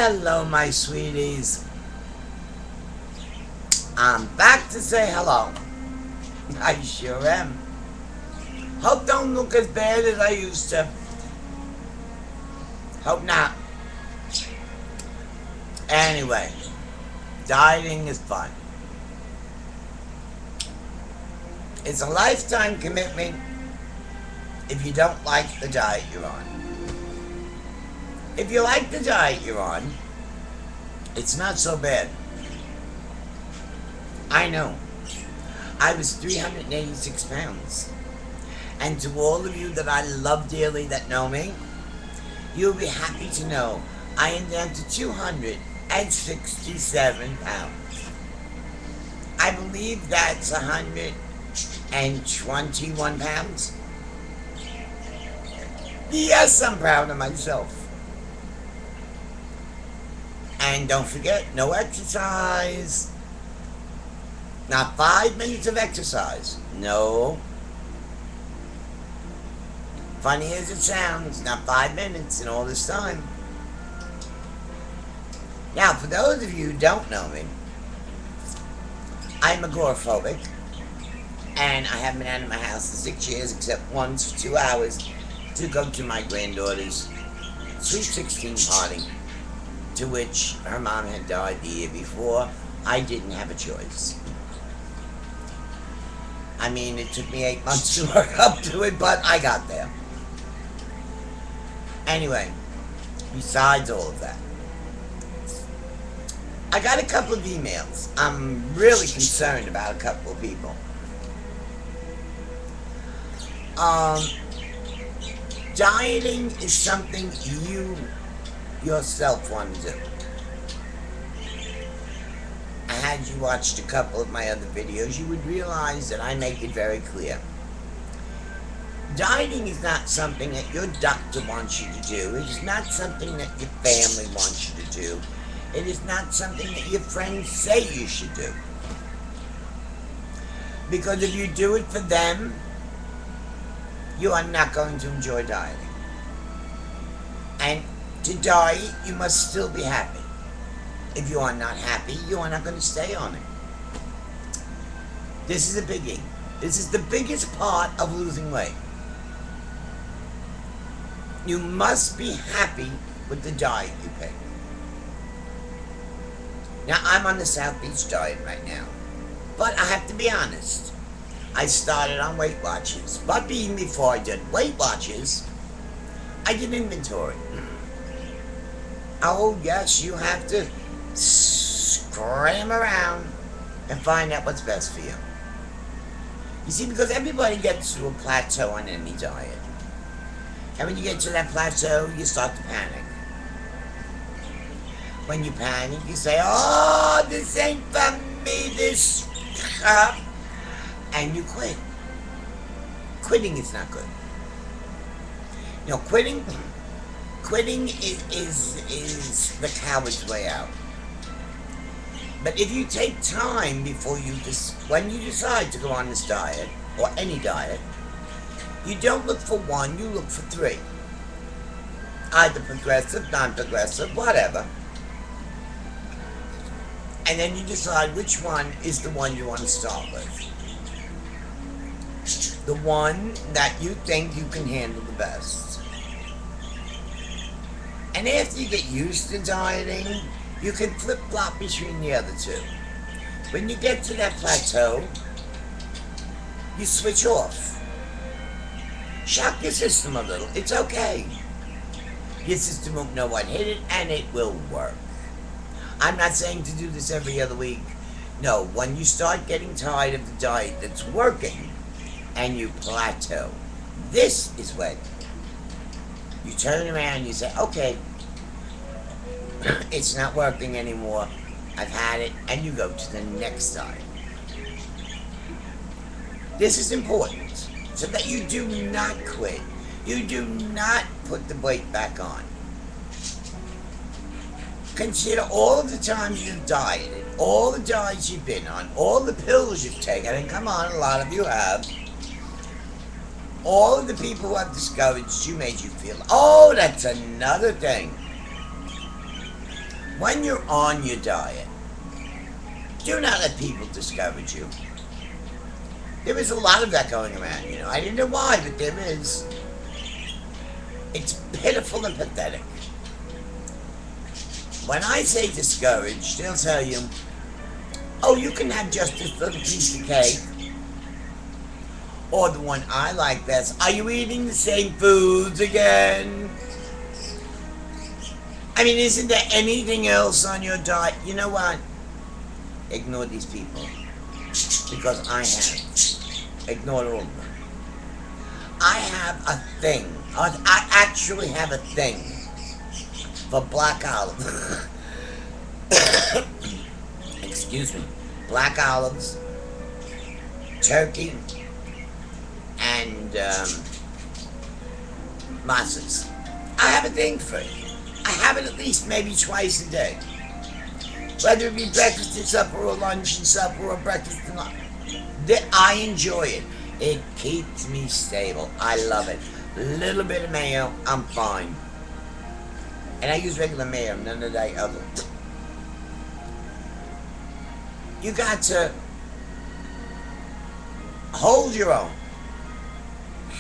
Hello, my sweeties. I'm back to say hello. I sure am. Hope don't look as bad as I used to. Hope not. Anyway, dieting is fun. It's a lifetime commitment if you don't like the diet you're on. If you like the diet you're on, it's not so bad. I know. I was 386 pounds. And to all of you that I love dearly that know me, you'll be happy to know I am down to 267 pounds. I believe that's 121 pounds. Yes, I'm proud of myself. And don't forget, no exercise. Not 5 minutes of exercise. No. Funny as it sounds, not 5 minutes in all this time. Now, for those of you who don't know me, I'm agoraphobic, and I haven't been out of my house in 6 years, except once for 2 hours to go to my granddaughter's sweet 16 party, to which her mom had died the year before. I didn't have a choice. I mean, it took me 8 months to work up to it, but I got there. Anyway, besides all of that, I got a couple of emails. I'm really concerned about a couple of people. Dieting is something you yourself want to do. Had you watched a couple of my other videos, you would realize that I make it very clear. Dieting is not something that your doctor wants you to do. It is not something that your family wants you to do. It is not something that your friends say you should do. Because if you do it for them, you are not going to enjoy dieting. And to diet, you must still be happy. If you are not happy, you are not going to stay on it. This is a biggie. This is the biggest part of losing weight. You must be happy with the diet you pick. Now, I'm on the South Beach diet right now. But I have to be honest. I started on Weight Watchers. But even before I did Weight Watchers, I did inventory. Oh, yes, you have to scram around and find out what's best for you. You see, because everybody gets to a plateau on any diet. And when you get to that plateau, you start to panic. When you panic, you say, oh, this ain't for me, this and you quit. Quitting is not good. You know, quitting is the coward's way out. But if you take time before when you decide to go on this diet, or any diet, you don't look for one, you look for 3. Either progressive, non-progressive, whatever. And then you decide which one is the one you want to start with. The one that you think you can handle the best. And after you get used to dieting, you can flip-flop between the other 2. When you get to that plateau, you switch off. Shock your system a little. It's okay. Your system won't know what hit it, and it will work. I'm not saying to do this every other week. No, when you start getting tired of the diet that's working, and you plateau, this is when you turn around and you say, okay, it's not working anymore. I've had it, and you go to the next diet. This is important, so that you do not quit. You do not put the weight back on. Consider all of the times you've dieted, all the diets you've been on, all the pills you've taken, and come on, a lot of you have. All of the people who have discouraged you, made you feel, oh, that's another thing. when you're on your diet, do not let people discourage you. There is a lot of that going around, you know. I didn't know why, but there is. It's pitiful and pathetic. When I say discouraged, they'll tell you, oh, you can have just this little piece of cake. Or the one I like best, are you eating the same foods again? I mean, isn't there anything else on your diet? You know what? Ignore these people. Because I have. Ignored all of them. I have a thing. I actually have a thing for black olives. Excuse me. Black olives, turkey, and matzahs. I have a thing for it. I have it at least maybe twice a day. Whether it be breakfast and supper or lunch and supper or breakfast and lunch. I enjoy it. It keeps me stable. I love it. A little bit of mayo, I'm fine. And I use regular mayo, none of that other. You got to hold your own.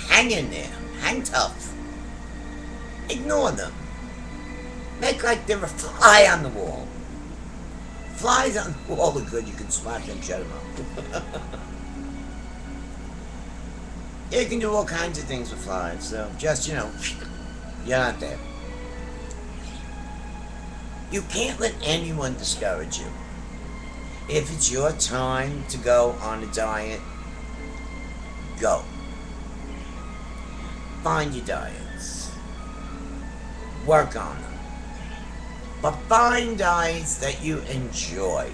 Hang in there. Hang tough. Ignore them. Make like they're a fly on the wall. Flies on the wall are good. You can swat them, shut them up. You can do all kinds of things with flies, so just, you know, you're not there. You can't let anyone discourage you. If it's your time to go on a diet, go. Find your diets. Work on them. But find diets that you enjoy.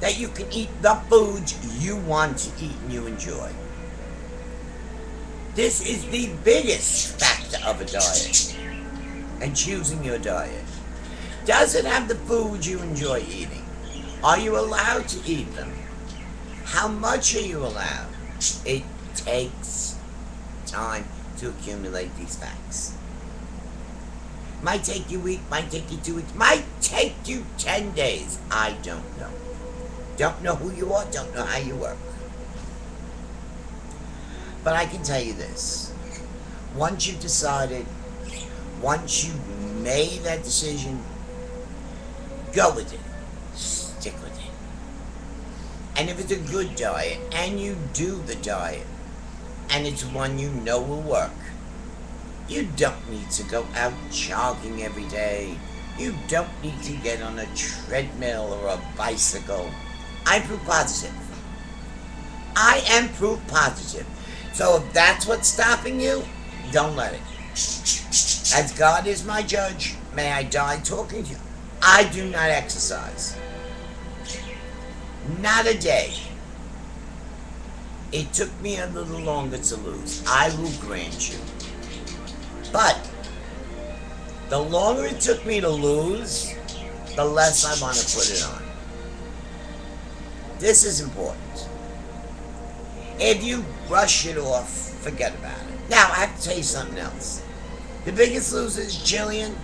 That you can eat the foods you want to eat and you enjoy. This is the biggest factor of a diet. And choosing your diet. Does it have the food you enjoy eating? Are you allowed to eat them? How much are you allowed? It takes time to accumulate these facts. Might take you a week, might take you 2 weeks, might take you 10 days. I don't know. Don't know who you are, don't know how you work. But I can tell you this. Once you've decided, once you've made that decision, go with it. Stick with it. And if it's a good diet, and you do the diet, and it's one you know will work, you don't need to go out jogging every day. You don't need to get on a treadmill or a bicycle. I'm proof positive. I am proof positive. So if that's what's stopping you, don't let it. As God is my judge, may I die talking to you. I do not exercise. Not a day. It took me a little longer to lose. I will grant you. But the longer it took me to lose, the less I want to put it on. This is important. If you brush it off, forget about it. Now, I have to tell you something else. The biggest loser is Jillian.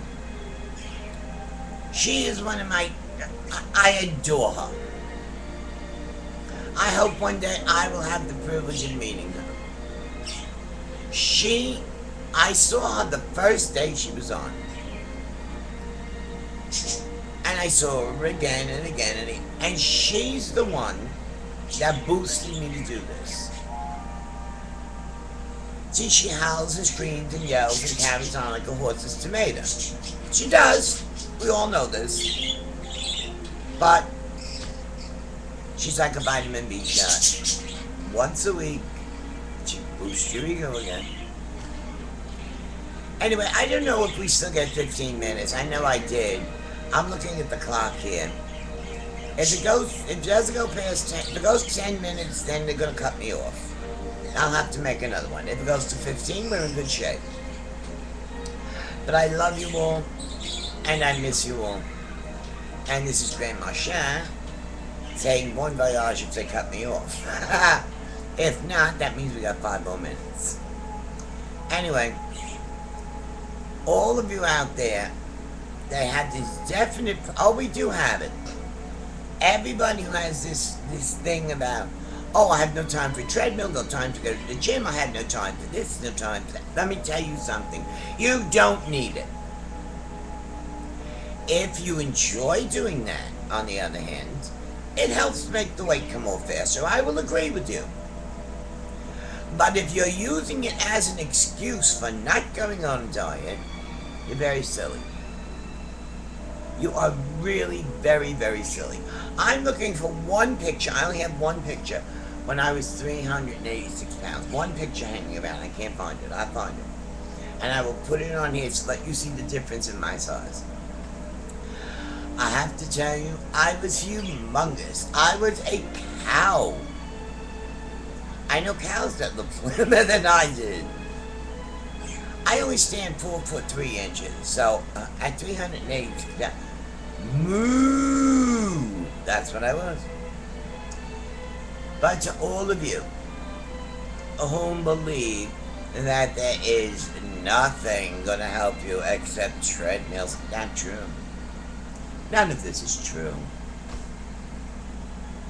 She is one of my... I adore her. I hope one day I will have the privilege of meeting her. I saw her the first day she was on. And I saw her again and again and again. And she's the one that boosted me to do this. See, she howls and screams and yells and carries on like a horse's tomato. She does. We all know this. But she's like a vitamin B shot. Once a week, she boosts your ego again. Anyway, I don't know if we still get 15 minutes. I know I did. I'm looking at the clock here. If it doesn't go past 10, if it goes 10 minutes, then they're going to cut me off. I'll have to make another one. If it goes to 15, we're in good shape. But I love you all, and I miss you all. And this is Grand Marchand saying bon voyage if they cut me off. If not, that means we got 5 more minutes. Anyway, all of you out there they have this definite, oh, we do have it. Everybody who has this thing about, oh, I have no time for a treadmill, no time to go to the gym, I have no time for this, no time for that. Let me tell you something. You don't need it. If you enjoy doing that, on the other hand, it helps make the weight come off faster. I will agree with you. But if you're using it as an excuse for not going on a diet, you're very silly. You are really very, very silly. I'm looking for one picture. I only have one picture when I was 386 pounds. One picture hanging around. I can't find it. I'll find it. And I will put it on here to let you see the difference in my size. I have to tell you, I was humongous. I was a cow. I know cows that look slimmer than I did. I only stand 4 foot 3 inches, so at 380, moo, that's what I was. But to all of you who believe that there is nothing going to help you except treadmills, not true. None of this is true.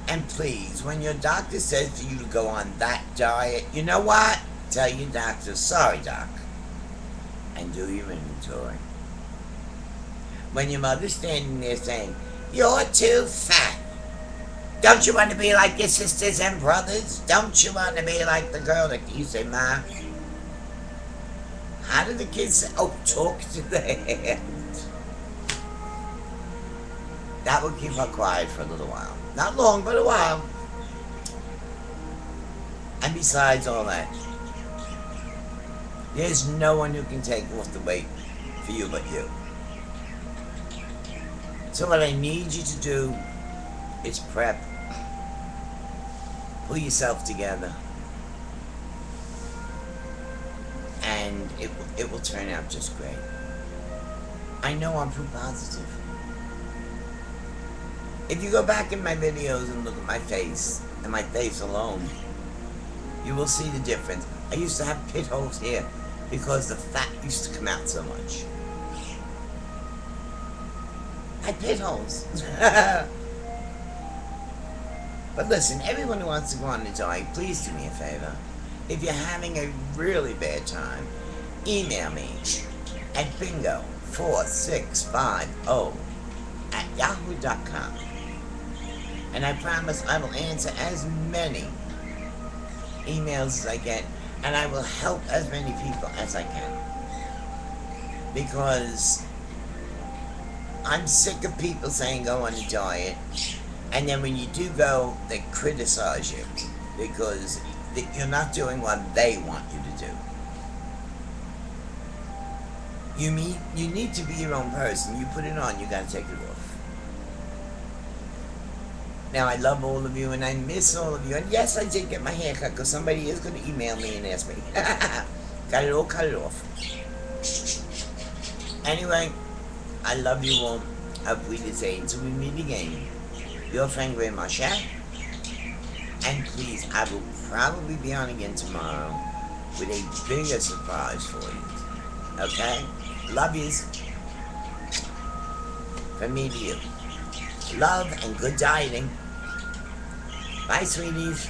And please, when your doctor says for you to go on that diet, you know what? Tell your doctor, sorry, doc. And do your inventory. When your mother's standing there saying, you're too fat. Don't you want to be like your sisters and brothers? Don't you want to be like the girl that you say, Ma? How do the kids say, oh, talk to the hand? That will keep her quiet for a little while. Not long, but a while. And besides all that, there's no one who can take off the weight for you but you. So what I need you to do is prep. Pull yourself together. And it will turn out just great. I know I'm proof positive. If you go back in my videos and look at my face, and my face alone, you will see the difference. I used to have pit holes here because the fat used to come out so much. I had pit holes. But listen, everyone who wants to go on a diet, please do me a favor. If you're having a really bad time, email me at bingo4650@yahoo.com. And I promise I will answer as many emails as I get, and I will help as many people as I can. Because I'm sick of people saying go on a diet, and then when you do go, they criticize you because you're not doing what they want you to do. You need to be your own person. You put it on, you gotta take it off. Now, I love all of you, and I miss all of you. And yes, I did get my hair cut, because somebody is going to email me and ask me. Got it all cut it off. Anyway, I love you all. Auf Wiedersehen. Until we meet again. Your friend, Grandma Shaq. And please, I will probably be on again tomorrow with a bigger surprise for you. Okay? Love yous. From me to you. Love and good dieting. Bye, sweeties.